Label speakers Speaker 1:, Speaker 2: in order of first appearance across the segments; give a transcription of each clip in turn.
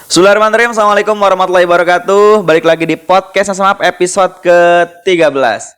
Speaker 1: Bismillahirrahmanirrahim. Assalamualaikum warahmatullahi wabarakatuh. Balik lagi di podcast Nasamap episode ke-13.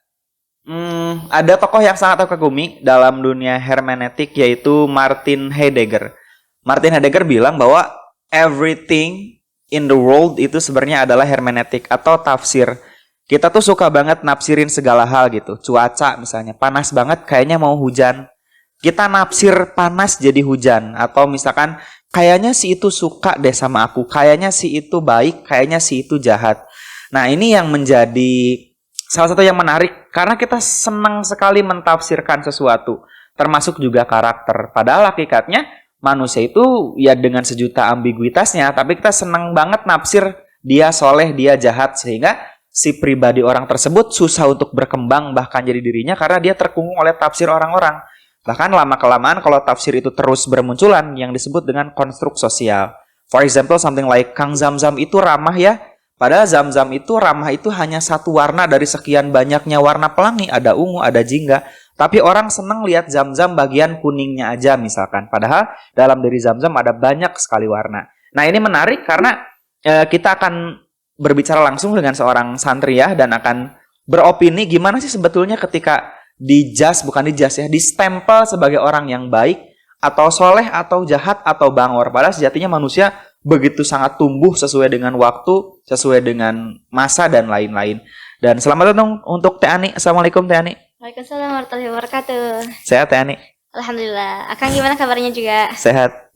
Speaker 1: Ada tokoh yang sangat aku kagumi dalam dunia hermeneutik, yaitu Martin Heidegger. Martin Heidegger bilang bahwa everything in the world itu sebenarnya adalah hermeneutik atau tafsir. Kita tuh suka banget nafsirin segala hal gitu. Cuaca misalnya panas banget, kayaknya mau hujan. Kita nafsir panas jadi hujan. Atau misalkan kayaknya si itu suka deh sama aku, kayaknya si itu baik, kayaknya si itu jahat. Nah, ini yang menjadi salah satu yang menarik karena kita senang sekali mentafsirkan sesuatu, termasuk juga karakter. Padahal hakikatnya manusia itu ya dengan sejuta ambiguitasnya, tapi kita senang banget nafsir dia soleh, dia jahat, sehingga si pribadi orang tersebut susah untuk berkembang bahkan jadi dirinya karena dia terkungkung oleh tafsir orang-orang. Bahkan lama-kelamaan kalau tafsir itu terus bermunculan yang disebut dengan konstruk sosial. For example, something like Kang Zam-Zam itu ramah ya. Padahal Zam-Zam itu ramah itu hanya satu warna dari sekian banyaknya warna pelangi. Ada ungu, ada jingga. Tapi orang senang lihat Zam-Zam bagian kuningnya aja misalkan. Padahal dalam diri Zam-Zam ada banyak sekali warna. Nah, ini menarik karena kita akan berbicara langsung dengan seorang santri ya. Dan akan beropini gimana sih sebetulnya ketika distempel sebagai orang yang baik atau soleh atau jahat atau bangor. Padahal sejatinya manusia begitu sangat tumbuh sesuai dengan waktu, sesuai dengan masa dan lain-lain. Dan selamat datang untuk Teh Ani. Assalamualaikum Teh Ani.
Speaker 2: Waalaikumsalam warahmatullahi wabarakatuh.
Speaker 1: Sehat Teh Ani?
Speaker 2: Alhamdulillah. Akang gimana kabarnya juga?
Speaker 1: Sehat.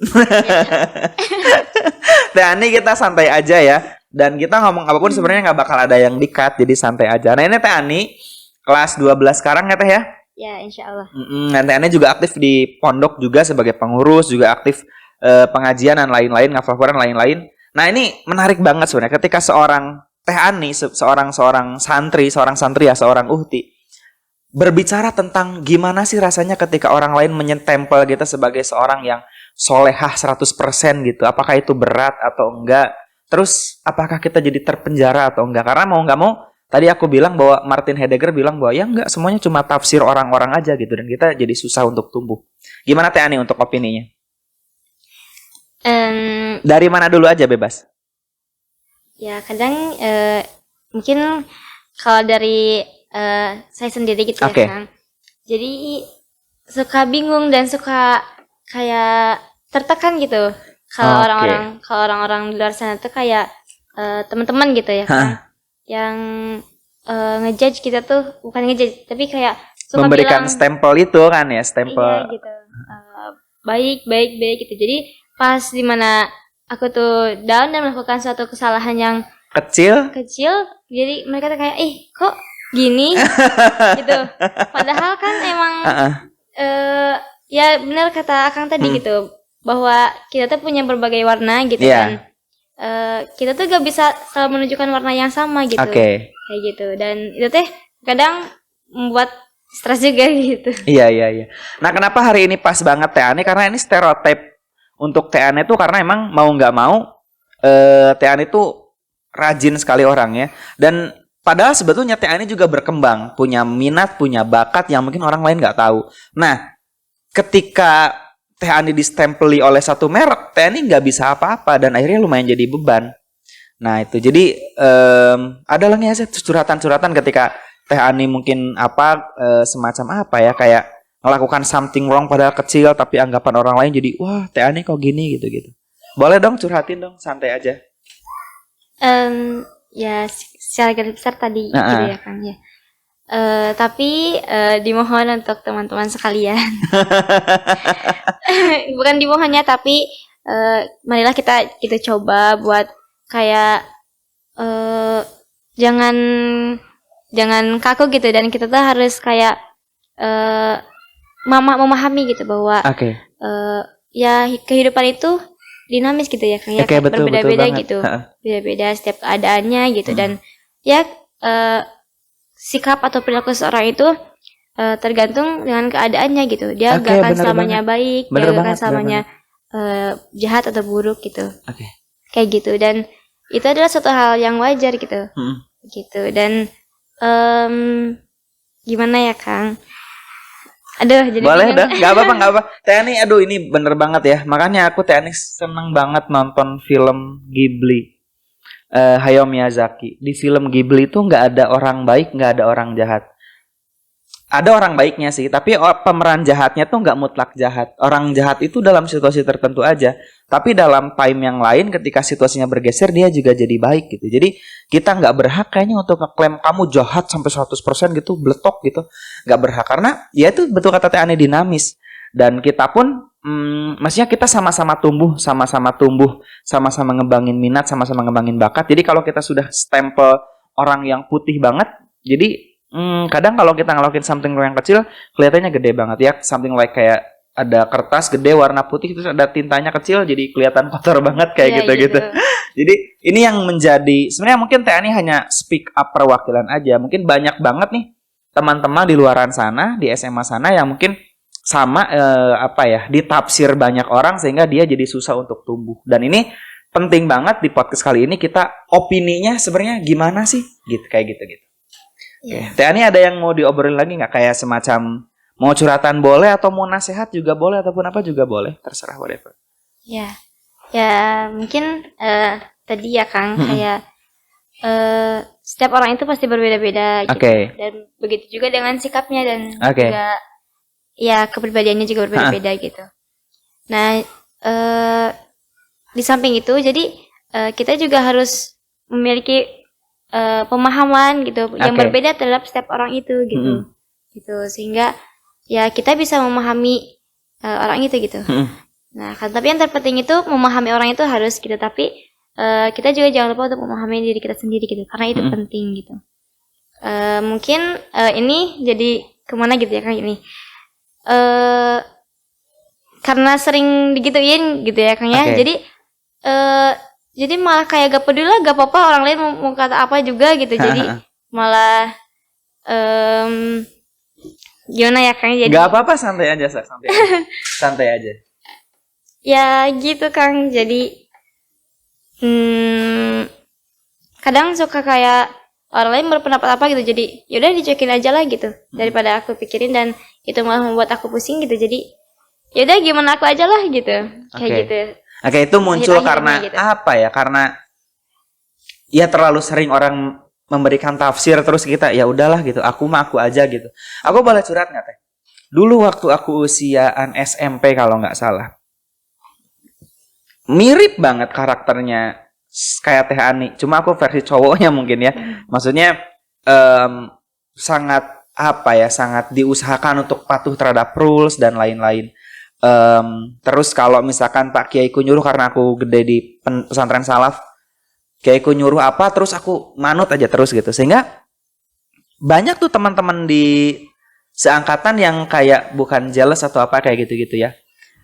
Speaker 1: Teh Ani, kita santai aja ya. Dan kita ngomong apapun sebenarnya nggak bakal ada yang di-cut, jadi santai aja. Nah, ini Teh Ani kelas 12 sekarang ya Teh ya?
Speaker 2: Ya, insya Allah.
Speaker 1: Nanti Ane juga aktif di pondok juga sebagai pengurus, juga aktif pengajian dan lain-lain, ngafal Quran lain-lain. Nah, ini menarik banget sebenarnya ketika seorang Teh Ani, seorang santri ya, seorang uhti, berbicara tentang gimana sih rasanya ketika orang lain menyentempel kita sebagai seorang yang solehah 100% gitu. Apakah itu berat atau enggak? Terus apakah kita jadi terpenjara atau enggak? Karena mau nggak mau, tadi aku bilang bahwa Martin Heidegger bilang bahwa ya enggak, semuanya cuma tafsir orang-orang aja gitu. Dan kita jadi susah untuk tumbuh. Gimana Teh Ani untuk opininya? Dari mana dulu aja bebas?
Speaker 2: Ya, kadang mungkin kalau dari saya sendiri gitu
Speaker 1: Okay.
Speaker 2: ya Kang. Jadi suka bingung dan suka kayak tertekan gitu. Kalau orang-orang di luar sana tuh kayak teman-teman gitu ya Kang. Yang ngejudge kita tuh bukan ngejudge tapi kayak suka
Speaker 1: memberikan
Speaker 2: bilang,
Speaker 1: stempel itu kan ya, stempel.
Speaker 2: iya gitu, baik gitu. Jadi pas dimana aku tuh down dan melakukan suatu kesalahan yang
Speaker 1: kecil,
Speaker 2: jadi mereka tuh kayak kok gini gitu. Padahal kan emang ya benar kata Akang tadi gitu, bahwa kita tuh punya berbagai warna gitu kan. Kita tuh gak bisa selalu menunjukkan warna yang sama gitu. Kayak gitu. Dan itu teh kadang membuat stres juga gitu.
Speaker 1: Iya. Nah, kenapa hari ini pas banget Teh Ani? Karena ini stereotip untuk Teh Ani tuh karena emang mau nggak mau Teh Ani tuh rajin sekali orangnya. Dan padahal sebetulnya Teh Ani juga berkembang, punya minat, punya bakat yang mungkin orang lain nggak tahu. Nah, ketika Teh Ani distempeli oleh satu merek, Teh Ani nggak bisa apa-apa dan akhirnya lumayan jadi beban. Nah itu jadi ada lah nih curhatan-curhatan ketika Teh Ani mungkin semacam apa ya, kayak melakukan something wrong padahal kecil tapi anggapan orang lain jadi wah Teh Ani kok gini gitu. Boleh dong curhatin dong, santai aja.
Speaker 2: Ya secara garis besar tadi gitu ya Kang ya. Tapi dimohon untuk teman-teman sekalian, bukan dimohonnya tapi marilah kita coba buat kayak jangan kaku gitu, dan kita tuh harus kayak memahami gitu bahwa ya kehidupan itu dinamis gitu ya Kang ya, berbeda-beda gitu, beda-beda setiap keadaannya gitu. Dan ya sikap atau perilaku seorang itu tergantung dengan keadaannya gitu. Dia gak akan selamanya baik, dia gak akan selamanya jahat atau buruk gitu. Kayak gitu. Dan itu adalah suatu hal yang wajar gitu. Gitu. Dan gimana ya Kang? Aduh, jadi
Speaker 1: boleh dah, nggak apa-apa. Teh Ani, aduh ini bener banget ya. Makanya aku Teh Ani seneng banget nonton film Ghibli. Hayao Miyazaki. Di film Ghibli itu nggak ada orang baik, nggak ada orang jahat. Ada orang baiknya sih, tapi pemeran jahatnya tuh nggak mutlak jahat. Orang jahat itu dalam situasi tertentu aja. Tapi dalam time yang lain, ketika situasinya bergeser, dia juga jadi baik gitu. Jadi kita nggak berhak kayaknya untuk ngeklaim kamu jahat sampai 100% gitu, bletok gitu. Nggak berhak, karena ya itu betul kata Teh Ani, dinamis. Dan kita pun, maksudnya kita sama-sama tumbuh, sama-sama ngembangin minat, sama-sama ngembangin bakat. Jadi kalau kita sudah stempel orang yang putih banget, jadi kadang kalau kita ngelakuin something yang kecil, kelihatannya gede banget ya. Something like kayak ada kertas gede warna putih, terus ada tintanya kecil, jadi kelihatan kotor banget kayak gitu-gitu. Jadi ini yang menjadi, sebenarnya mungkin Teh Ani hanya speak up perwakilan aja. Mungkin banyak banget nih teman-teman di luaran sana, di SMA sana yang mungkin sama ditafsir banyak orang sehingga dia jadi susah untuk tumbuh. Dan ini penting banget di podcast kali ini kita opininya sebenarnya gimana sih? Gitu kayak gitu-gitu.
Speaker 2: Yeah.
Speaker 1: Teh Ani ada yang mau diobrolin lagi nggak? Kayak semacam mau curhatan boleh, atau mau nasihat juga boleh, ataupun apa juga boleh, terserah whatever.
Speaker 2: Ya mungkin tadi ya Kang, kayak setiap orang itu pasti berbeda-beda gitu. Dan begitu juga dengan sikapnya dan juga ya kepribadiannya juga berbeda-beda gitu. Nah di samping itu jadi kita juga harus memiliki pemahaman gitu yang berbeda terhadap setiap orang itu gitu. Gitu sehingga ya kita bisa memahami orang itu gitu. Nah kan, tapi yang terpenting itu memahami orang itu harus gitu, tapi kita juga jangan lupa untuk memahami diri kita sendiri gitu, karena itu penting gitu. Mungkin ini jadi kemana gitu ya Kang ini, karena sering digituin gitu ya Kang ya, jadi malah kayak gak peduli lah, gak apa-apa orang lain mau kata apa juga gitu. Jadi malah gimana ya Kang, jadi
Speaker 1: gak apa-apa, santai aja santai aja.
Speaker 2: Ya gitu Kang, jadi kadang suka kayak orang lain berpendapat apa gitu, jadi yaudah dicuekin aja lah gitu, daripada aku pikirin dan itu malah membuat aku pusing gitu. Jadi yaudah gimana aku aja lah gitu, kayak gitu.
Speaker 1: Itu muncul karena gitu. Apa ya? Karena ya terlalu sering orang memberikan tafsir, terus kita ya udahlah gitu. Aku aja gitu. Aku boleh curhat nggak Teh? Dulu waktu aku usiaan SMP kalau nggak salah, mirip banget karakternya kayak Teh Ani. Cuma aku versi cowoknya mungkin ya. Maksudnya sangat sangat diusahakan untuk patuh terhadap rules dan lain-lain. Terus kalau misalkan Pak Kiaiku nyuruh, karena aku gede di pesantren salaf, Kiaiku nyuruh apa terus aku manut aja terus gitu, sehingga banyak tuh teman-teman di seangkatan yang kayak bukan jealous atau apa kayak gitu-gitu ya.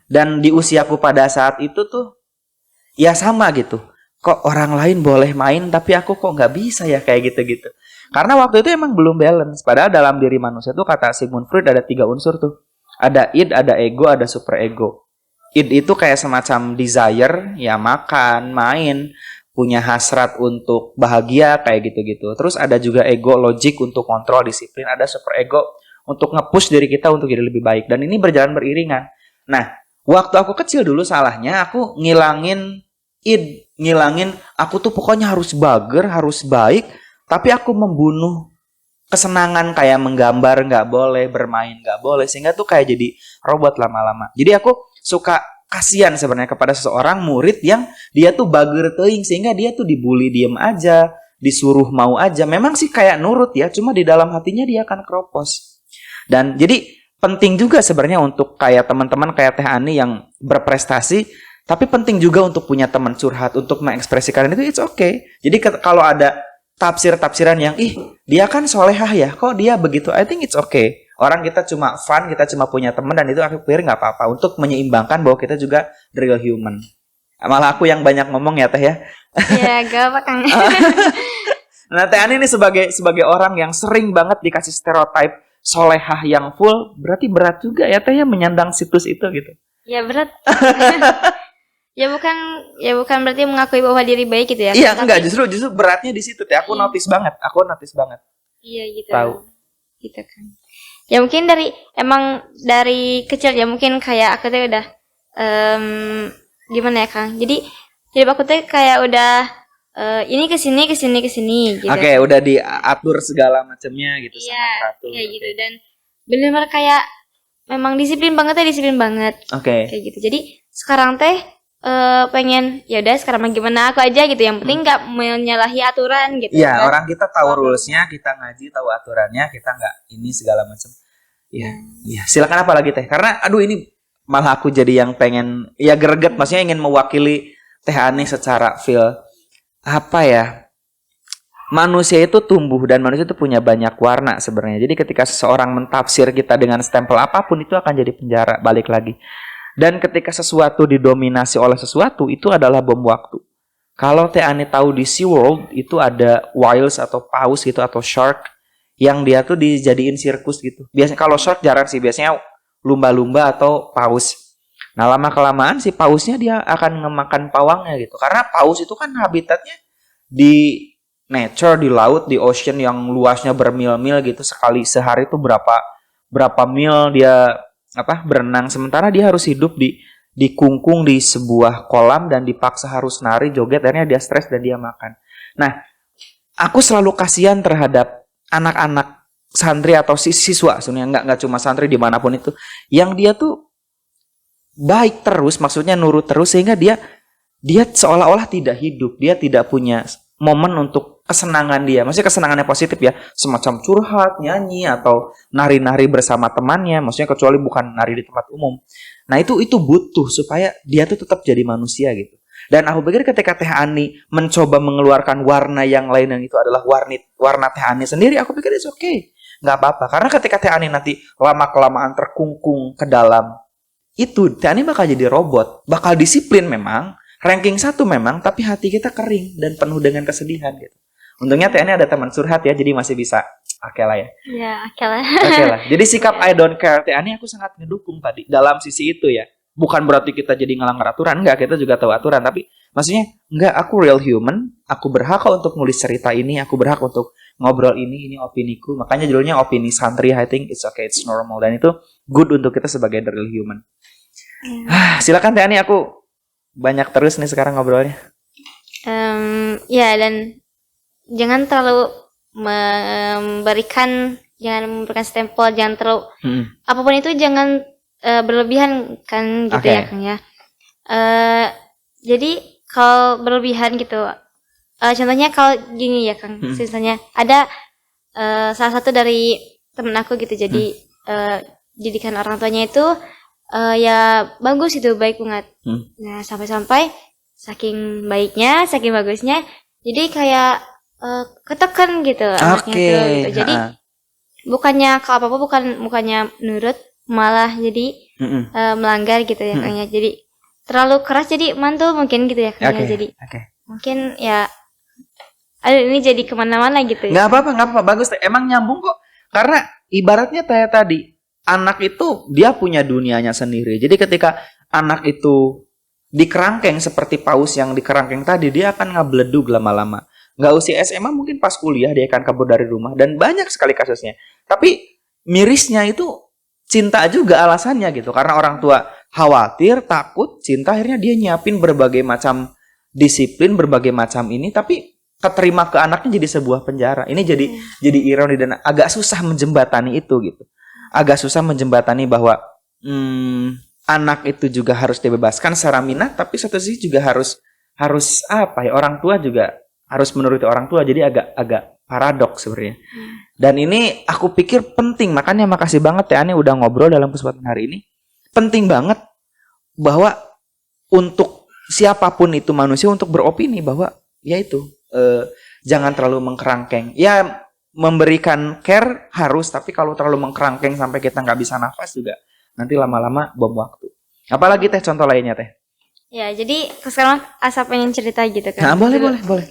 Speaker 1: Dan di usiaku pada saat itu tuh ya sama gitu, kok orang lain boleh main tapi aku kok nggak bisa ya kayak gitu-gitu. Karena waktu itu emang belum balance. Padahal dalam diri manusia tuh kata Sigmund Freud ada 3 unsur tuh. Ada id, ada ego, ada super ego. Id itu kayak semacam desire, ya makan, main, punya hasrat untuk bahagia kayak gitu-gitu. Terus ada juga ego, logik untuk kontrol, disiplin. Ada super ego untuk nge-push diri kita untuk jadi lebih baik. Dan ini berjalan beriringan. Nah, waktu aku kecil dulu salahnya aku ngilangin id, ngilangin aku tuh pokoknya harus bager, harus baik, tapi aku membunuh kesenangan kayak menggambar nggak boleh, bermain nggak boleh, sehingga tuh kayak jadi robot lama-lama. Jadi aku suka kasihan sebenarnya kepada seseorang murid yang dia tuh bager teuing, sehingga dia tuh dibully diem aja, disuruh mau aja. Memang sih kayak nurut ya, cuma di dalam hatinya dia akan keropos. Dan jadi penting juga sebenarnya untuk kayak teman-teman kayak Teh Ani yang berprestasi, tapi penting juga untuk punya teman curhat, untuk mengekspresikan itu, it's okay. Jadi kalau ada tafsir-tafsiran yang dia kan solehah ya, kok dia begitu, I think it's okay. Orang kita cuma fun, kita cuma punya teman, dan itu aku pikir nggak apa-apa untuk menyeimbangkan bahwa kita juga real human. Malah aku yang banyak ngomong ya Teh ya.
Speaker 2: Iya, gak apa Kang.
Speaker 1: Nah Teh Ani ini sebagai orang yang sering banget dikasih stereotype solehah yang full, berarti berat juga ya Teh ya menyandang situs itu gitu.
Speaker 2: Ya berat. Ya bukan berarti mengakui bahwa diri baik gitu ya.
Speaker 1: Iya, enggak, justru beratnya di situ Teh. Aku notice banget.
Speaker 2: Iya gitu.
Speaker 1: Tahu.
Speaker 2: gitu kan. Ya mungkin emang dari kecil ya mungkin kayak aku tuh udah gimana ya Kang. Jadi aku tuh kayak udah ini kesini gitu.
Speaker 1: Oke, udah diatur segala macamnya gitu.
Speaker 2: Iya, kayak gitu dan benar-benar kayak memang disiplin banget.
Speaker 1: Oke.
Speaker 2: Kayak gitu. Jadi sekarang teh pengen ya udah sekarang mah gimana aku aja gitu. Yang penting nggak menyalahi aturan gitu.
Speaker 1: Iya,
Speaker 2: kan.
Speaker 1: orang kita tahu rulesnya, kita ngaji, tahu aturannya, kita nggak ini segala macam. Iya, iya. Silakan apa lagi Teh? Karena aduh ini malah aku jadi yang pengen ya greget, maksudnya ingin mewakili Teh Ani secara feel apa ya? Manusia itu tumbuh dan manusia itu punya banyak warna sebenarnya. Jadi ketika seseorang mentafsir kita dengan stempel apapun itu akan jadi penjara, balik lagi. Dan ketika sesuatu didominasi oleh sesuatu itu adalah bom waktu. Kalau Teh Ani tahu di SeaWorld itu ada whales atau paus gitu atau shark yang dia tuh dijadiin sirkus gitu. Biasanya kalau shark jarang sih, biasanya lumba-lumba atau paus. Nah, lama-kelamaan si pausnya dia akan ngemakan pawangnya gitu. Karena paus itu kan habitatnya di nature, di laut, di ocean yang luasnya bermil-mil gitu. Sekali sehari itu berapa mil dia berenang, sementara dia harus hidup di kungkung di sebuah kolam dan dipaksa harus nari, joget, akhirnya dia stres dan dia makan. Nah, aku selalu kasihan terhadap anak-anak santri atau siswa sebenarnya nggak cuma santri dimanapun itu yang dia tuh baik terus, maksudnya nurut terus sehingga dia seolah-olah tidak hidup, dia tidak punya momen untuk kesenangan dia, maksudnya kesenangannya positif ya, semacam curhat, nyanyi atau nari-nari bersama temannya, maksudnya kecuali bukan nari di tempat umum. Nah itu butuh supaya dia tuh tetap jadi manusia gitu. Dan aku pikir ketika Teh Ani mencoba mengeluarkan warna yang lain yang itu adalah warna Teh Ani sendiri, aku pikir it's okay, nggak apa-apa. Karena ketika Teh Ani nanti lama-kelamaan terkungkung ke dalam itu, Teh Ani bakal jadi robot, bakal disiplin memang, ranking 1 memang, tapi hati kita kering dan penuh dengan kesedihan gitu. Untungnya Teh Ani ada teman surhat ya, jadi masih bisa oke lah ya.
Speaker 2: Ya, oke lah.
Speaker 1: Oke lah. Jadi sikap I don't care Teh Ani aku sangat ngedukung tadi dalam sisi itu ya. Bukan berarti kita jadi ngelanggar aturan, enggak, kita juga tahu aturan, tapi maksudnya enggak, aku real human, aku berhak untuk nulis cerita ini, aku berhak untuk ngobrol ini opiniku. Makanya judulnya opini santri, I think it's okay, it's normal, dan itu good untuk kita sebagai the real human. Silakan Teh Ani, aku banyak terus nih sekarang ngobrolnya.
Speaker 2: Ya, dan jangan terlalu memberikan stempel, jangan terlalu apapun itu jangan berlebihan kan gitu ya Kang ya. Jadi kalau berlebihan gitu, contohnya kalau gini ya Kang, misalnya ada salah satu dari temen aku gitu, jadi didikan orang tuanya itu ya bagus itu, baik banget. Nah sampai saking baiknya, saking bagusnya, jadi kayak ketekan gitu anaknya tuh gitu. Jadi bukannya kalau apa-apa bukannya nurut, malah jadi melanggar gitu ya Kang ya. Jadi terlalu keras jadi mantul mungkin gitu ya Kang ya. Jadi mungkin ya aduh ini jadi kemana-mana gitu.
Speaker 1: Nggak apa-apa, bagus. Emang nyambung kok. Karena ibaratnya kayak tadi, anak itu dia punya dunianya sendiri. Jadi ketika anak itu dikerangkeng seperti paus yang dikerangkeng tadi, dia akan ngebledug lama-lama. Nggak usia SMA, mungkin pas kuliah dia akan kabur dari rumah. Dan banyak sekali kasusnya. Tapi mirisnya itu cinta juga alasannya gitu. Karena orang tua khawatir, takut, cinta, akhirnya dia nyiapin berbagai macam disiplin, berbagai macam ini, tapi keterima ke anaknya jadi sebuah penjara. Ini jadi ironi dan agak susah menjembatani itu gitu. Agak susah menjembatani bahwa anak itu juga harus dibebaskan secara minat, tapi satu sisi juga harus orang tua juga harus menuruti orang tua. Jadi agak paradoks sebenarnya. Dan ini aku pikir penting, makanya makasih banget Teh Ani udah ngobrol dalam kesempatan hari ini. Penting banget bahwa untuk siapapun itu manusia untuk beropini bahwa ya itu jangan terlalu mengkerangkeng. Ya memberikan care harus, tapi kalau terlalu mengkerangkeng sampai kita nggak bisa nafas juga nanti lama-lama bom waktu. Apalagi Teh contoh lainnya Teh?
Speaker 2: Ya jadi sekarang Asa pengen cerita gitu kan.
Speaker 1: Nah, boleh.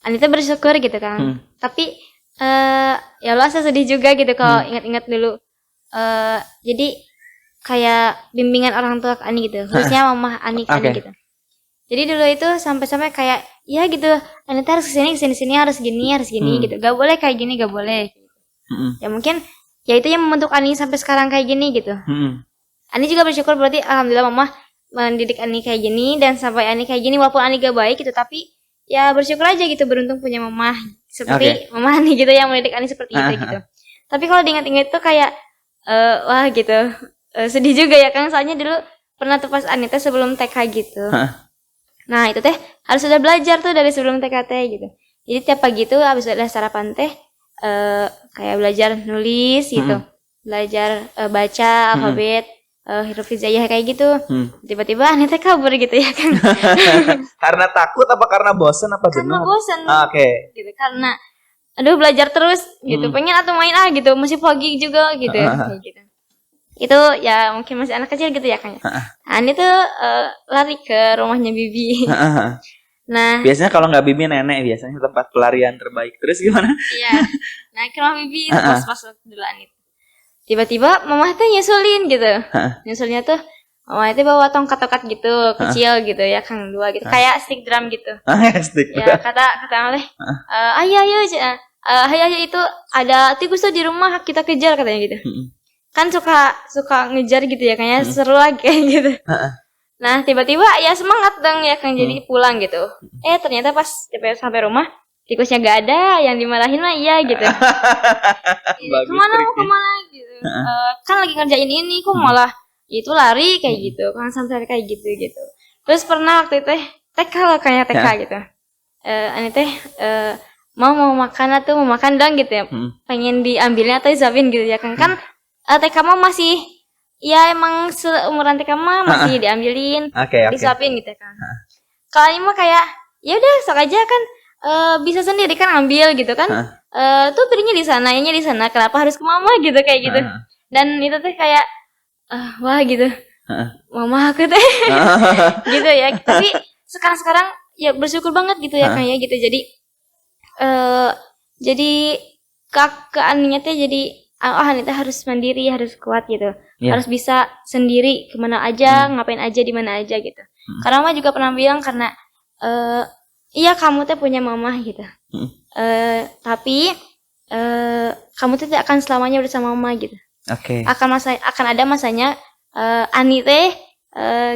Speaker 2: Anita bersyukur gitu kan. Tapi ya Allah saya sedih juga gitu kalau ingat-ingat dulu. Jadi kayak bimbingan orang tua ke Ani gitu, khususnya Mama Ani gitu. Jadi dulu itu sampai-sampai kayak ya gitu, Anita harus kesini harus gini gitu. Gak boleh kayak gini, gak boleh. Ya mungkin ya itu yang membentuk Ani sampai sekarang kayak gini gitu. Ani juga bersyukur berarti alhamdulillah mama mendidik Ani kayak gini dan sampai Ani kayak gini walaupun Ani gak baik gitu, tapi ya bersyukur aja gitu, beruntung punya mama seperti mama Ani gitu yang mendidik Ani seperti itu gitu. Tapi kalau diingat-ingat tuh kayak wah gitu. Sedih juga ya Kang, soalnya dulu pernah tuh pas Anita sebelum TK gitu. Nah itu teh harus sudah belajar tuh dari sebelum TK gitu. Jadi tiap pagi tuh habis udah sarapan teh kayak belajar nulis gitu, belajar baca alfabet, huruf hijaiyah kayak gitu. Tiba-tiba Anita kabur gitu ya Kang.
Speaker 1: Karena takut apa karena bosan apa jenuh?
Speaker 2: Karena bosan. Gitu, karena aduh belajar terus gitu, pengen atau main gitu, masih pagi juga gitu. Kayak gitu. Itu ya mungkin masih anak kecil gitu ya Kang. Ani tuh lari ke rumahnya bibi. Nah
Speaker 1: biasanya kalau nggak bibi nenek biasanya tempat pelarian terbaik. Terus gimana?
Speaker 2: Iya. Nah ke rumah bibi pas dulu Ani. Tiba-tiba mama tuh nyusulin gitu. Nyusulnya tuh mama itu bawa tongkat-tongkat gitu kecil gitu ya Kang, 2 gitu, kayak stick drum gitu.
Speaker 1: Stick
Speaker 2: ya kata oleh ayo itu ada tikus tuh di rumah, kita kejar katanya gitu. Kan suka ngejar gitu ya kayaknya, seru lagi kayak gitu. Nah tiba-tiba ya semangat dong ya Kang, jadi pulang gitu. Ternyata pas sampai rumah tikusnya gak ada, yang dimarahin mah iya gitu. Kemana gitu. Kan lagi ngerjain ini kok malah itu lari kayak gitu, kan sampai kayak gitu. Terus pernah waktu itu TK lah kayak TK gitu. Ani teh mau makan atau mau makan dong gitu ya. Pengen diambilnya atau disuapin gitu ya Kang. Kan TK mah masih ya emang seumuran TK mah masih diambilin, disuapin gitu kan. Kalau ini mah kayak ya udah sok aja kan, bisa sendiri kan ambil gitu kan. Tuh piringnya di sana, ini di sana, kenapa harus ke mama gitu kayak gitu. Dan itu teh kayak wah gitu. Mama aku teh gitu ya. Tapi sekarang ya bersyukur banget gitu ya kayak gitu. Jadi ke Aninya teh jadi Anita harus mandiri, harus kuat gitu. Harus bisa sendiri kemana aja, ngapain aja, di mana aja gitu. Karena mama juga pernah bilang karena iya kamu teh punya mama gitu. Tapi kamu tuh tidak akan selamanya bersama mama gitu. Akan ada masanya Ani teh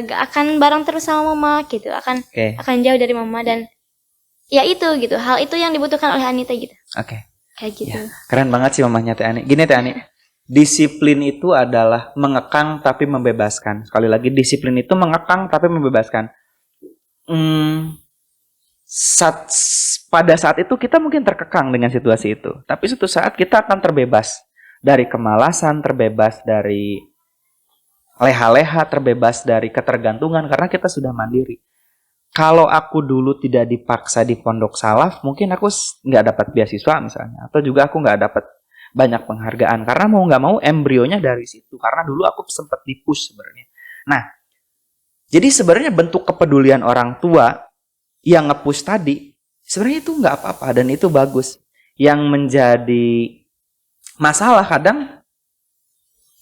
Speaker 2: gak akan bareng terus sama mama gitu. Akan jauh dari mama, dan ya itu gitu. Hal itu yang dibutuhkan oleh Ani teh gitu. Kayak gitu. Ya,
Speaker 1: keren banget sih mamanya Teh Ani. Gini Teh Ani, disiplin itu adalah mengekang tapi membebaskan. Sekali lagi, disiplin itu mengekang tapi membebaskan. Pada saat itu kita mungkin terkekang dengan situasi itu, tapi suatu saat kita akan terbebas dari kemalasan, terbebas dari leha-leha, terbebas dari ketergantungan karena kita sudah mandiri. Kalau aku dulu tidak dipaksa di pondok salaf, mungkin aku nggak dapat beasiswa misalnya, atau juga aku nggak dapat banyak penghargaan karena mau nggak mau embrionya dari situ. Karena dulu aku sempat dipush sebenarnya. Nah, jadi sebenarnya bentuk kepedulian orang tua yang nge-push tadi sebenarnya itu nggak apa-apa dan itu bagus. Yang menjadi masalah kadang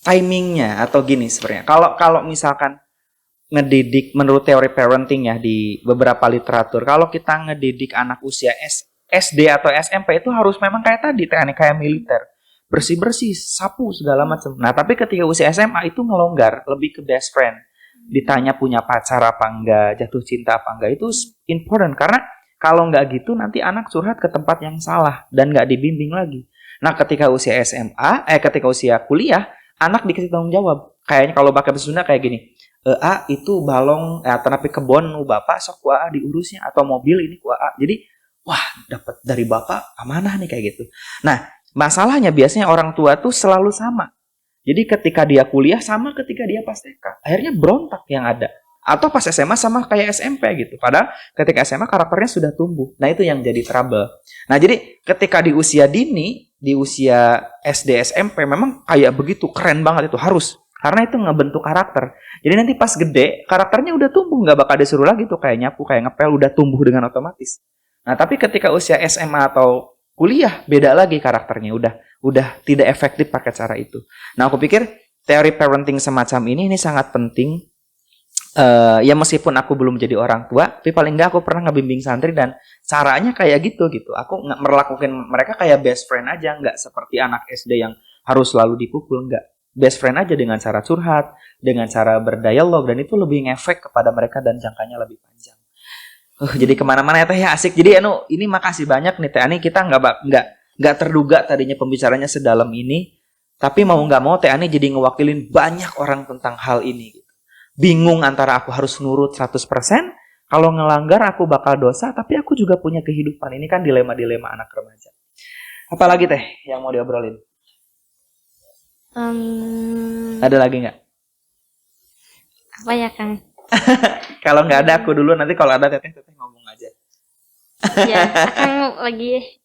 Speaker 1: timingnya atau gini sebenarnya. Kalau misalkan ngedidik menurut teori parenting ya di beberapa literatur, kalau kita ngedidik anak usia SD atau SMP itu harus memang kayak tadi teknik kayak militer, bersih-bersih, sapu segala macam. Nah, tapi ketika usia SMA itu ngelonggar, lebih ke best friend. Ditanya punya pacar apa enggak, jatuh cinta apa enggak, itu important karena kalau enggak gitu nanti anak curhat ke tempat yang salah dan enggak dibimbing lagi. Nah, ketika usia ketika usia kuliah, anak dikasih tanggung jawab. Kayaknya kalau pakai bahasa Sunda kayak gini. Itu balong terapi kebon bapak sok ku diurusnya, atau mobil ini ku jadi wah dapat dari bapak amanah nih kayak gitu. Nah masalahnya biasanya orang tua tuh selalu sama, jadi ketika dia kuliah sama ketika dia pas TK akhirnya berontak yang ada, atau pas SMA sama kayak SMP gitu, padahal ketika SMA karakternya sudah tumbuh. Nah itu yang jadi trouble. Nah jadi ketika di usia dini, di usia SD SMP memang kayak begitu keren banget, itu harus. Karena itu ngebentuk karakter. Jadi nanti pas gede, karakternya udah tumbuh. Nggak bakal disuruh lagi tuh kayak nyapu, kayak ngepel, udah tumbuh dengan otomatis. Nah, tapi ketika usia SMA atau kuliah, beda lagi karakternya. Udah tidak efektif pakai cara itu. Nah, aku pikir teori parenting semacam ini sangat penting. ya meskipun aku belum jadi orang tua, tapi paling enggak aku pernah ngebimbing santri dan caranya kayak gitu. Aku nggak merlakukan mereka kayak best friend aja, nggak seperti anak SD yang harus selalu dipukul, enggak. Best friend aja dengan cara curhat, dengan cara berdialog, dan itu lebih ngefek kepada mereka dan jangkanya lebih panjang. Jadi kemana-mana ya teh ya asik. Jadi ini makasih banyak nih teh Ani, kita nggak terduga tadinya pembicaranya sedalam ini, tapi mau nggak mau teh Ani jadi ngewakilin banyak orang tentang hal ini. Bingung antara aku harus nurut 100%, kalau ngelanggar aku bakal dosa, tapi aku juga punya kehidupan. Ini kan dilema-dilema anak remaja. Apalagi teh yang mau diobrolin? Ada lagi nggak?
Speaker 2: Apa ya Kang?
Speaker 1: Kalau nggak ada aku dulu, nanti kalau ada teteh ngomong aja.
Speaker 2: Ya, Kang lagi.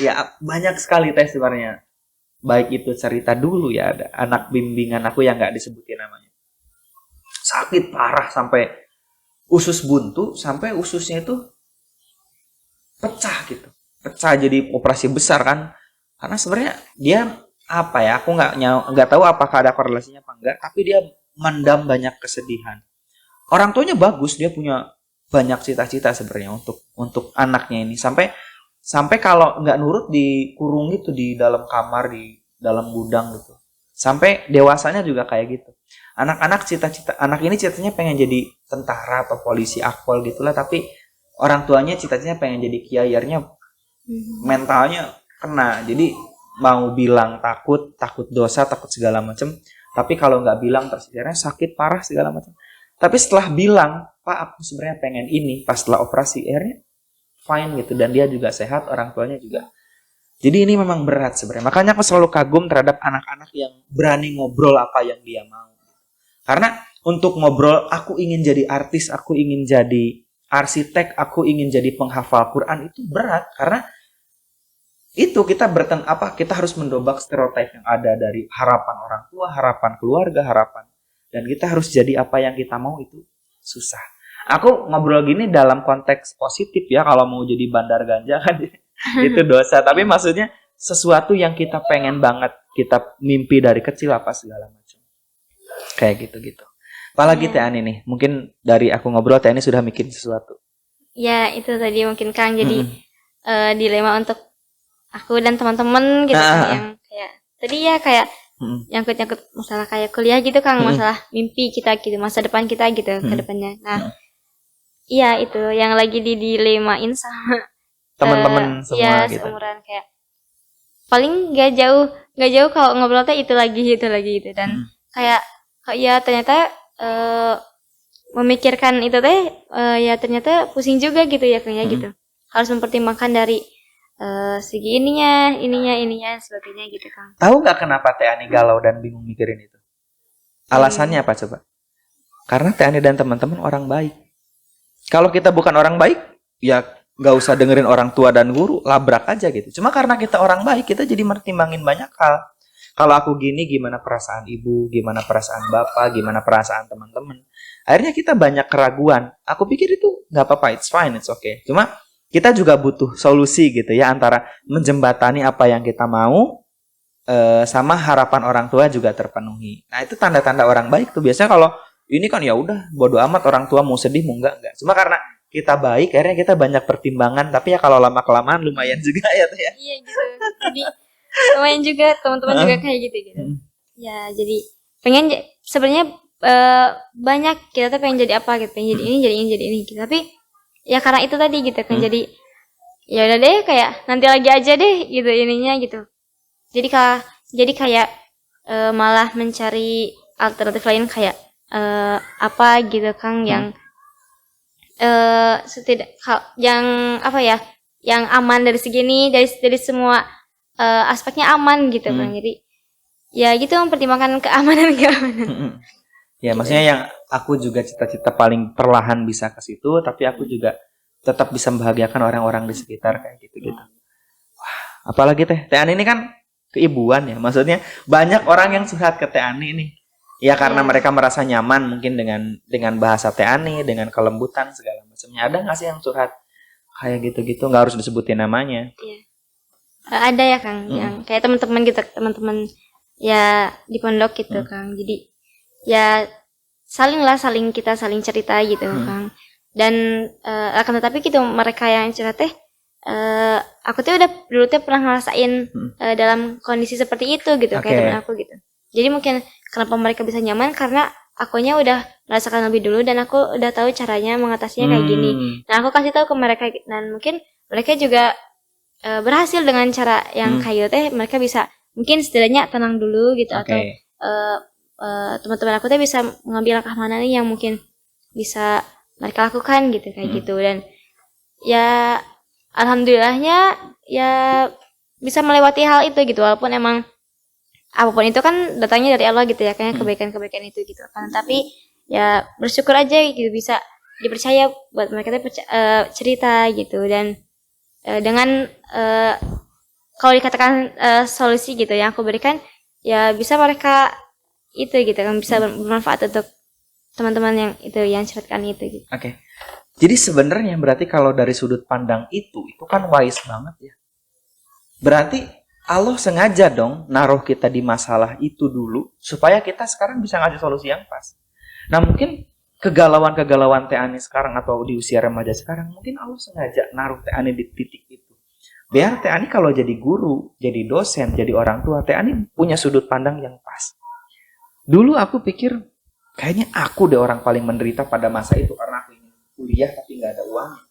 Speaker 1: Ya banyak sekali teh sebenarnya. Baik itu cerita dulu ya, ada anak bimbingan aku yang nggak disebutin namanya. Sakit parah sampai usus buntu, sampai ususnya itu pecah gitu. Pecah jadi operasi besar kan. Karena sebenarnya dia apa ya, aku nggak tahu apakah ada korelasinya apa enggak, tapi dia mendam banyak kesedihan. Orang tuanya bagus, dia punya banyak cita-cita sebenarnya untuk anaknya ini, sampai kalau nggak nurut dikurung gitu di dalam kamar, di dalam gudang gitu. Sampai dewasanya juga kayak gitu. Anak ini cita-citanya pengen jadi tentara atau polisi akpol gitulah, tapi orang tuanya cita-citanya pengen jadi kiai, akhirnya mentalnya kena. Jadi mau bilang takut dosa, takut segala macam, tapi kalau nggak bilang terus akhirnya sakit parah segala macam. Tapi setelah bilang, Pak aku sebenarnya pengen ini, pas setelah operasi akhirnya fine gitu, dan dia juga sehat, orang tuanya juga. Jadi ini memang berat sebenarnya. Makanya aku selalu kagum terhadap anak-anak yang berani ngobrol apa yang dia mau. Karena untuk ngobrol, aku ingin jadi artis, aku ingin jadi arsitek, aku ingin jadi penghafal Quran, itu berat. Karena itu kita kita harus mendobrak stereotip yang ada dari harapan orang tua, harapan keluarga, harapan. Dan kita harus jadi apa yang kita mau, itu susah. Aku ngobrol gini dalam konteks positif ya, kalau mau jadi bandar ganja kan itu dosa. Tapi maksudnya sesuatu yang kita pengen banget, kita mimpi dari kecil apa segala macam. Kayak gitu-gitu. Apalagi Teh Ani nih, mungkin dari aku ngobrol Teh Ani sudah mikir sesuatu.
Speaker 2: Ya itu tadi mungkin Kang jadi dilema untuk aku dan teman-teman gitu kan, yang kayak tadi ya kayak nyangkut-nyangkut masalah kayak kuliah gitu Kang, masalah mimpi kita gitu, masa depan kita gitu ke depannya. Nah, iya itu yang lagi didilemain sama
Speaker 1: teman-teman semua
Speaker 2: ya,
Speaker 1: gitu.
Speaker 2: seumuran kayak paling gak jauh kalau ngobrol teh itu lagi gitu, dan kayak ya ternyata memikirkan itu teh ya ternyata pusing juga gitu ya Kang ya gitu. Harus mempertimbangkan dari segi ininya sebagainya gitu Kang.
Speaker 1: Tahu nggak kenapa Teh Ani galau dan bingung mikirin itu? Alasannya apa coba? Karena Teh Ani dan teman-teman orang baik. Kalau kita bukan orang baik, ya nggak usah dengerin orang tua dan guru, labrak aja gitu. Cuma karena kita orang baik, kita jadi mertimbangin banyak hal. Kalau aku gini, gimana perasaan ibu, gimana perasaan bapak, gimana perasaan teman-teman. Akhirnya kita banyak keraguan. Aku pikir itu nggak apa-apa, it's fine, it's okay. Cuma kita juga butuh solusi gitu ya, antara menjembatani apa yang kita mau sama harapan orang tua juga terpenuhi. Nah itu tanda-tanda orang baik tuh. Biasanya kalau ini kan ya udah bodo amat, orang tua mau sedih mau enggak. Cuma karena kita baik, akhirnya kita banyak pertimbangan. Tapi ya kalau lama kelamaan lumayan juga ya tuh ya.
Speaker 2: Iya gitu. Jadi lumayan juga, teman-teman juga kayak gitu. Ya jadi pengen sebenarnya banyak kita tuh pengen jadi apa gitu, pengen jadi ini jadi ini gitu. Tapi ya karena itu tadi gitu kan, jadi ya udah deh kayak nanti lagi aja deh gitu ininya gitu. Jadi kayak malah mencari alternatif lain kayak apa gitu Kang yang yang apa ya, yang aman dari segini, dari semua aspeknya aman gitu Kang. Jadi ya gitu mempertimbangkan keamanan.
Speaker 1: Ya maksudnya yang aku juga cita-cita paling perlahan bisa ke situ, tapi aku juga tetap bisa membahagiakan orang-orang di sekitar kayak gitu. Wah, apalagi Teh Ani ini kan keibuan ya, maksudnya banyak orang yang curhat ke Teh Ani nih. Ya karena mereka merasa nyaman mungkin dengan bahasa Teh Ani, dengan kelembutan segala macamnya. Ada nggak sih yang curhat kayak gitu-gitu, nggak harus disebutin namanya?
Speaker 2: Iya. Ada ya Kang, yang kayak teman-teman gitu, teman-teman ya di pondok gitu Kang. Jadi ya saling cerita gitu Kang. Dan akan tetapi gitu mereka yang cerita aku tuh udah dulu tuh pernah ngerasain dalam kondisi seperti itu gitu kayak teman aku gitu. Jadi mungkin kenapa mereka bisa nyaman karena akunya udah merasakan lebih dulu dan aku udah tahu caranya mengatasinya kayak gini. Nah aku kasih tahu ke mereka dan mungkin mereka juga berhasil dengan cara yang kayak teh mereka bisa mungkin setidaknya tenang dulu gitu atau teman-teman aku tuh bisa mengambil langkah mana nih yang mungkin bisa mereka lakukan gitu kayak gitu. Dan ya alhamdulillahnya ya bisa melewati hal itu gitu walaupun emang apapun itu kan datangnya dari Allah gitu ya kayaknya kebaikan-kebaikan itu gitu kan. Tapi ya bersyukur aja gitu bisa dipercaya buat mereka tuh cerita gitu. Dan dengan kalau dikatakan solusi gitu yang aku berikan ya bisa mereka itu gitu kan bisa bermanfaat untuk teman-teman yang itu yang ceritakan itu gitu.
Speaker 1: Oke. Jadi sebenarnya berarti kalau dari sudut pandang itu kan wise banget ya. Berarti Allah sengaja dong naruh kita di masalah itu dulu supaya kita sekarang bisa ngasih solusi yang pas. Nah mungkin kegalauan Teh Ani sekarang atau di usia remaja sekarang mungkin Allah sengaja naruh Teh Ani di titik itu. Biar Teh Ani kalau jadi guru, jadi dosen, jadi orang tua, Teh Ani punya sudut pandang yang pas. Dulu aku pikir kayaknya aku deh orang paling menderita pada masa itu karena aku ingin kuliah tapi nggak ada uangnya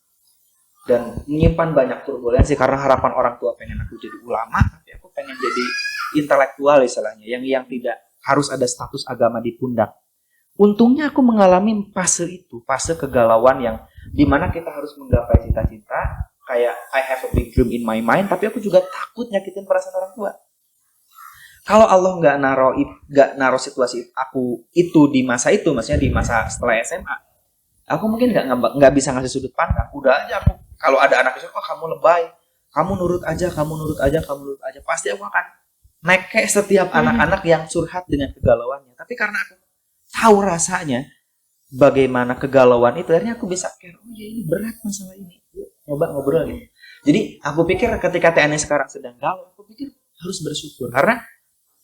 Speaker 1: dan menyimpan banyak turbulensi karena harapan orang tua pengen aku jadi ulama tapi aku pengen jadi intelektual istilahnya yang tidak harus ada status agama di pundak. Untungnya aku mengalami fase itu, fase kegalauan yang dimana kita harus menggapai cita-cita kayak I have a big dream in my mind tapi aku juga takut nyakitin perasaan orang tua. Kalau Allah nggak naruh situasi aku itu di masa itu, maksudnya di masa setelah SMA, aku mungkin nggak bisa ngasih sudut pandang. Udah aja aku kalau ada anak itu, kamu lebay, kamu nurut aja, pasti aku akan naik kayak setiap anak-anak yang curhat dengan kegalauannya. Tapi karena aku tahu rasanya bagaimana kegalauan itu, akhirnya aku bisa care, oh ya ini berat masalah ini, yuk coba ngobrol gitu. Jadi aku pikir ketika Teh Ani sekarang sedang galau, aku pikir harus bersyukur karena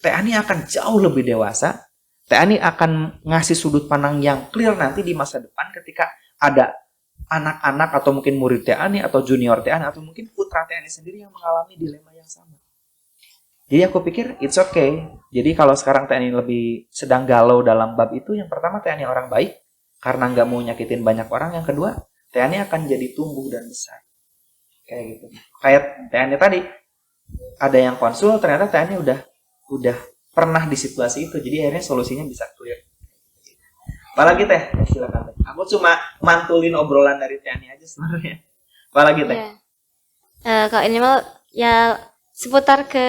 Speaker 1: Teh Ani akan jauh lebih dewasa. Teh Ani akan ngasih sudut pandang yang clear nanti di masa depan ketika ada anak-anak atau mungkin murid Teh Ani atau junior Teh Ani atau mungkin putra Teh Ani sendiri yang mengalami dilema yang sama. Jadi aku pikir it's okay. Jadi kalau sekarang Teh Ani lebih sedang galau dalam bab itu, yang pertama Teh Ani orang baik karena nggak mau nyakitin banyak orang. Yang kedua Teh Ani akan jadi tumbuh dan besar. Kayak gitu. Kayak Teh Ani tadi ada yang konsul ternyata Teh Ani udah pernah di situasi itu, jadi akhirnya solusinya bisa clear. Apalagi Teh, silakan Teh. Aku cuma mantulin obrolan dari Teh Ani aja sebenarnya. Apalagi Teh?
Speaker 2: Kalau ini mal ya seputar ke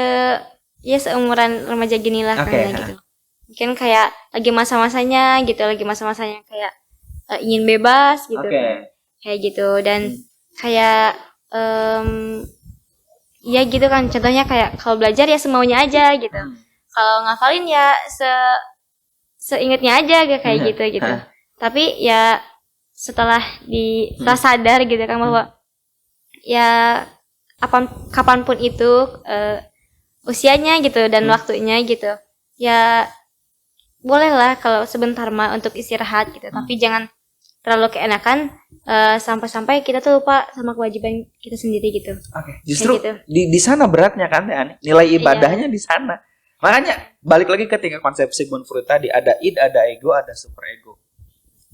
Speaker 2: ya seumuran remaja gini lah kayaknya gitu. Mungkin kayak lagi masa-masanya gitu, kayak ingin bebas gitu kan. Kayak gitu dan kayak ya gitu kan, contohnya kayak kalau belajar ya semaunya aja gitu. Kalau ngafalin ya seingetnya aja kayak gitu. Tapi ya setelah sadar gitu kan bahwa ya kapanpun itu usianya gitu dan waktunya gitu. Ya bolehlah kalau sebentar mah untuk istirahat gitu, tapi jangan terlalu keenakan sampai-sampai kita tuh lupa sama kewajiban kita sendiri gitu.
Speaker 1: Oke. Justru gitu. Di sana beratnya kan Teh Ani. Nilai ibadahnya di sana. Makanya balik lagi ketika konsep Sigmund Freud tadi, ada id, ada ego, ada super ego.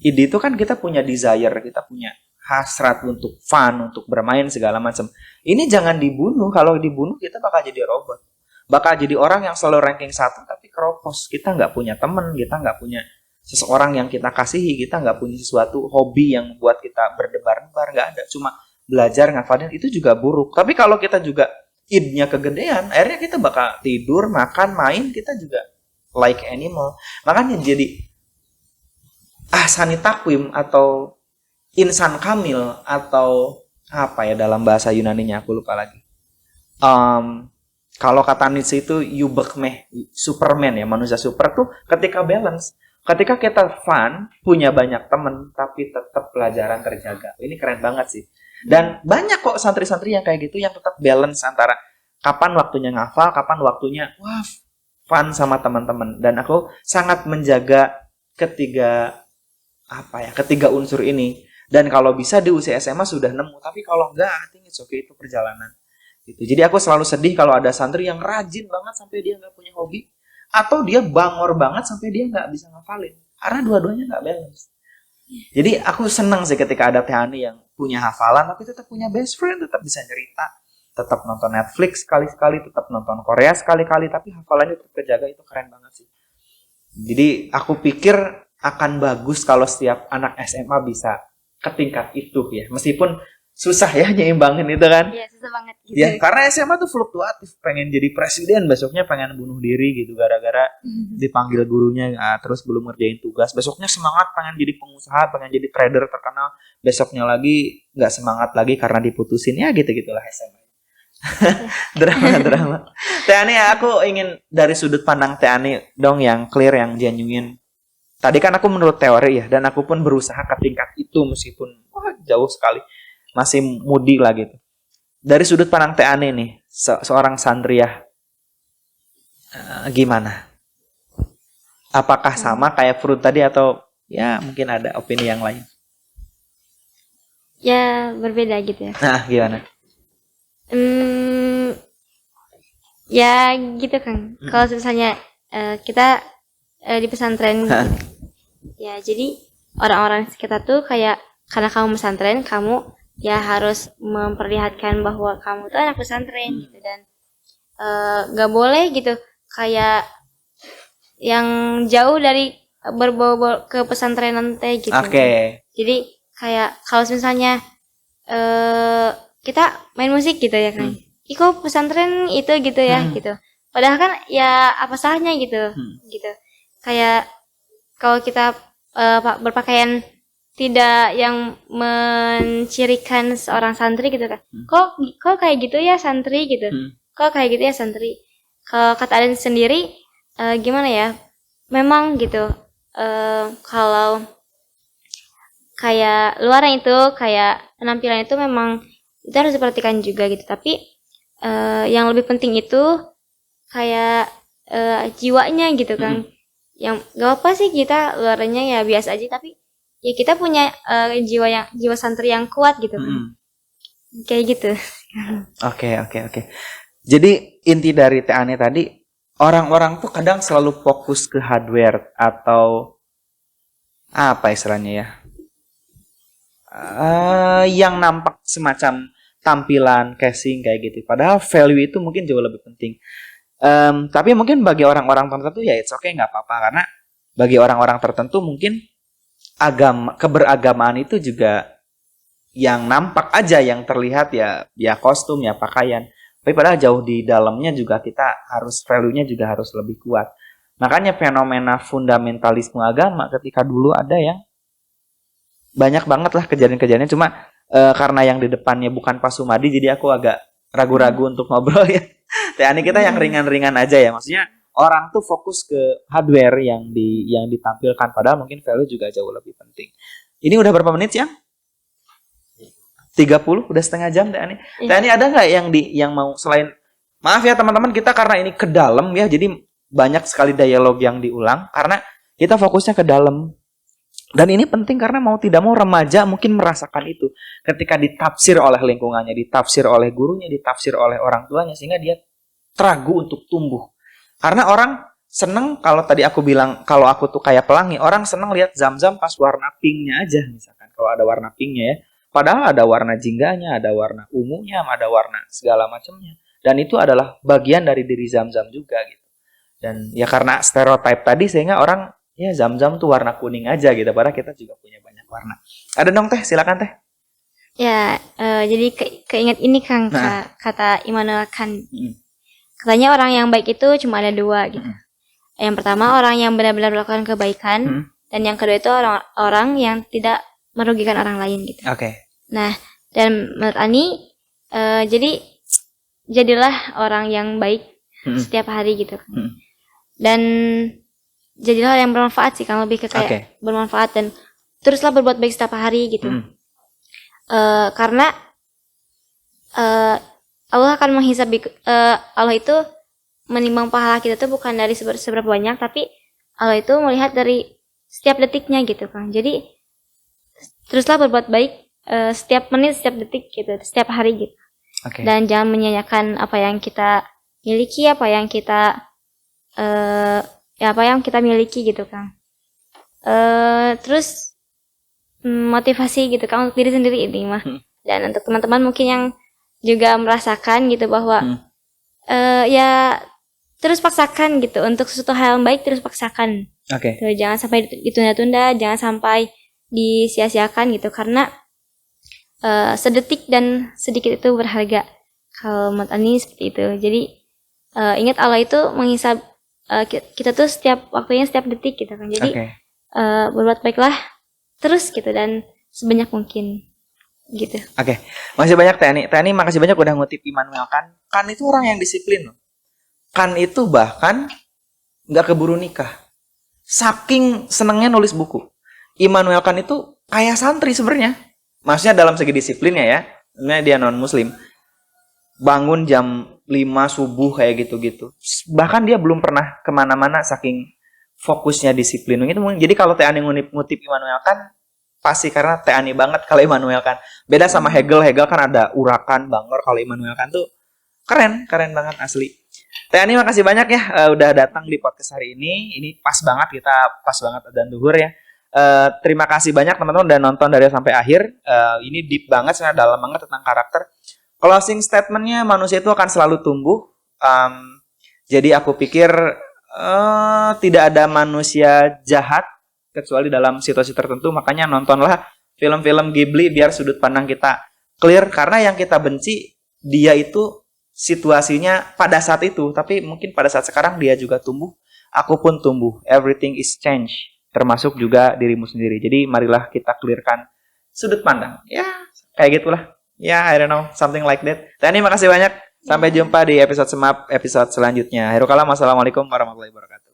Speaker 1: Id itu kan kita punya desire, kita punya hasrat untuk fun, untuk bermain segala macam. Ini jangan dibunuh. Kalau dibunuh kita bakal jadi robot. Bakal jadi orang yang selalu ranking 1 tapi keropos. Kita nggak punya teman, kita nggak punya seseorang yang kita kasihi, kita nggak punya sesuatu hobi yang buat kita berdebar-debar, nggak ada. Cuma belajar ngafalin itu juga buruk. Tapi kalau kita juga id-nya kegedean, akhirnya kita bakal tidur, makan, main, kita juga like animal. Makanya jadi ahsani takwim atau insan kamil atau apa ya dalam bahasa Yunaninya aku lupa lagi. Kalau kata Nietzsche itu Yubekmeh, Superman ya, manusia super tuh ketika balance. Ketika kita fun, punya banyak temen, tapi tetap pelajaran terjaga. Ini keren banget sih. Dan banyak kok santri-santri yang kayak gitu, yang tetap balance antara kapan waktunya ngafal, kapan waktunya fun sama teman-teman. Dan aku sangat menjaga ketiga ketiga unsur ini. Dan kalau bisa di usia SMA sudah nemu, tapi kalau enggak, I think it's okay, itu perjalanan. Gitu. Jadi aku selalu sedih kalau ada santri yang rajin banget sampai dia nggak punya hobi, atau dia bangor banget sampai dia nggak bisa ngafalin. Karena dua-duanya nggak balance. Jadi aku senang sih ketika ada Tehani yang punya hafalan, tapi tetap punya best friend, tetap bisa cerita, tetap nonton Netflix sekali-sekali, tetap nonton Korea sekali-kali, tapi hafalannya tetap terjaga, itu keren banget sih. Jadi aku pikir akan bagus kalau setiap anak SMA bisa ke tingkat itu ya, meskipun susah ya nyimbangin itu kan.
Speaker 2: Iya, susah banget gitu.
Speaker 1: Ya, karena SMA tuh fluktuatif, pengen jadi presiden, besoknya pengen bunuh diri gitu gara-gara dipanggil gurunya, terus belum ngerjain tugas. Besoknya semangat pengen jadi pengusaha, pengen jadi trader terkenal. Besoknya lagi nggak semangat lagi karena diputusin, ya gitu-gitulah SMA. Drama-drama. Teh Ani, aku ingin dari sudut pandang Teh Ani dong yang clear, yang genuine. Tadi kan aku menurut teori ya, dan aku pun berusaha ke tingkat itu meskipun jauh sekali, masih mudi lah gitu. Dari sudut pandang Teh Ani nih, seorang santriah, gimana? Apakah sama kayak Fruit tadi atau ya mungkin ada opini yang lain?
Speaker 2: Ya berbeda gitu ya.
Speaker 1: Nah, gimana?
Speaker 2: Ya gitu kan. Kalau misalnya kita di pesantren gitu. Ya jadi orang-orang sekitar tuh kayak, karena kamu pesantren, kamu ya harus memperlihatkan bahwa kamu tuh anak pesantren gitu, dan gak boleh gitu kayak yang jauh dari berbau ke pesantren nanti gitu.
Speaker 1: Oke.
Speaker 2: Jadi kayak kalau misalnya kita main musik gitu ya kan, kok pesantren itu gitu ya gitu. Padahal kan ya apa salahnya gitu, gitu. Kayak kalau kita berpakaian tidak yang mencirikan seorang santri gitu kan. Kok kayak gitu ya santri gitu. Kok kayak gitu ya santri. Kalau kata Aden sendiri gimana ya? Memang gitu. Kalau kayak luaran itu, kayak penampilan itu memang itu harus diperhatikan juga gitu. Tapi yang lebih penting itu kayak jiwanya gitu kan. Yang gak apa sih kita luarannya ya biasa aja, tapi ya kita punya jiwa santri yang kuat gitu kan. Kayak gitu.
Speaker 1: Oke. Jadi inti dari Teh Ani tadi, orang-orang tuh kadang selalu fokus ke hardware atau apa istilahnya ya, yang nampak semacam tampilan, casing kayak gitu. Padahal value itu mungkin jauh lebih penting. Tapi mungkin bagi orang-orang tertentu ya it's okay, nggak apa-apa, karena bagi orang-orang tertentu mungkin keberagamaan itu juga yang nampak aja, yang terlihat ya kostum, ya pakaian. Tapi padahal jauh di dalamnya juga kita harus, value-nya juga harus lebih kuat. Makanya fenomena fundamentalisme agama ketika dulu ada yang banyak banget lah kejadian-kejadiannya. Cuma karena yang di depannya bukan Pak Sumadi, jadi aku agak ragu-ragu untuk ngobrol ya. Teh Ani kita yang ringan-ringan aja ya. Maksudnya orang tuh fokus ke hardware yang ditampilkan, padahal mungkin value juga jauh lebih penting. Ini udah berapa menit ya? 30, udah setengah jam Teh Ani. Teh Ani ada nggak yang mau selain, maaf ya teman-teman, kita karena ini ke dalam ya, jadi banyak sekali dialog yang diulang karena kita fokusnya ke dalam. Dan ini penting karena mau tidak mau remaja mungkin merasakan itu ketika ditafsir oleh lingkungannya, ditafsir oleh gurunya, ditafsir oleh orang tuanya, sehingga dia ragu untuk tumbuh. Karena orang seneng, kalau tadi aku bilang kalau aku tuh kayak pelangi, orang seneng lihat Zam-Zam pas warna pinknya aja misalkan, kalau ada warna pinknya ya. Padahal ada warna jingganya, ada warna ungunya, ada warna segala macamnya. Dan itu adalah bagian dari diri Zam-Zam juga gitu. Dan ya karena stereotype tadi sehingga orang ya Zam-Zam tuh warna kuning aja gitu, padahal kita juga punya banyak warna. Ada dong Teh, silakan Teh.
Speaker 2: Ya, jadi keinget ini Kang, kata Immanuel Kant. Katanya orang yang baik itu cuma ada dua gitu. Yang pertama orang yang benar-benar melakukan kebaikan, dan yang kedua itu orang yang tidak merugikan orang lain gitu.
Speaker 1: Oke.
Speaker 2: Nah, dan menurut Ani, jadilah orang yang baik setiap hari gitu kan. Dan jadilah yang bermanfaat sih, kan lebih ke kayak bermanfaat, dan teruslah berbuat baik setiap hari gitu. Karena Allah akan menghisab, Allah itu menimbang pahala kita tuh bukan dari seberapa banyak, tapi Allah itu melihat dari setiap detiknya gitu kan. Jadi teruslah berbuat baik setiap menit, setiap detik gitu, setiap hari gitu. Dan jangan menyanyiakan apa yang kita miliki, apa yang kita miliki gitu Kang. Terus motivasi gitu Kang untuk diri sendiri ini mah. Dan untuk teman-teman mungkin yang juga merasakan gitu bahwa ya terus paksakan gitu untuk sesuatu hal yang baik, terus paksakan. Tuh, jangan sampai ditunda-tunda, jangan sampai disia-siakan gitu karena sedetik dan sedikit itu berharga. Kalau menurut Ani seperti itu. Jadi ingat Allah itu menghisab kita tuh setiap waktunya, setiap detik gitu kan. Jadi berbuat baiklah terus gitu dan sebanyak mungkin gitu.
Speaker 1: Makasih banyak Tani makasih banyak udah ngutip Immanuel Kant. Kant itu orang yang disiplin loh. Kant itu bahkan nggak keburu nikah, saking senengnya nulis buku. Immanuel Kant itu kayak santri sebenarnya, maksudnya dalam segi disiplinnya ya. Sebenarnya dia non muslim, bangun jam 5 subuh kayak gitu-gitu. Bahkan dia belum pernah kemana-mana saking fokusnya disiplin itu. Jadi kalau Tani ngutip Immanuel Kant pasti karena Tani banget kalau Immanuel Kant. Beda sama Hegel kan ada urakan bangor. Kalau Immanuel Kant tuh keren banget asli. Tani makasih banyak ya udah datang di podcast hari ini. Ini pas banget adzan duhur ya. Terima kasih banyak teman-teman udah nonton dari sampai akhir. Ini deep banget, sangat dalam banget tentang karakter. Closing statementnya, manusia itu akan selalu tumbuh. Jadi aku pikir tidak ada manusia jahat kecuali dalam situasi tertentu. Makanya nontonlah film-film Ghibli biar sudut pandang kita clear. Karena yang kita benci dia itu situasinya pada saat itu, tapi mungkin pada saat sekarang dia juga tumbuh. Aku pun tumbuh. Everything is change, termasuk juga dirimu sendiri. Jadi marilah kita clearkan sudut pandang. Ya, kayak gitulah. Ya, I don't know, something like that. Tani makasih banyak. Sampai jumpa di episode semap episode selanjutnya. Akhirul kalam, wassalamualaikum warahmatullahi wabarakatuh.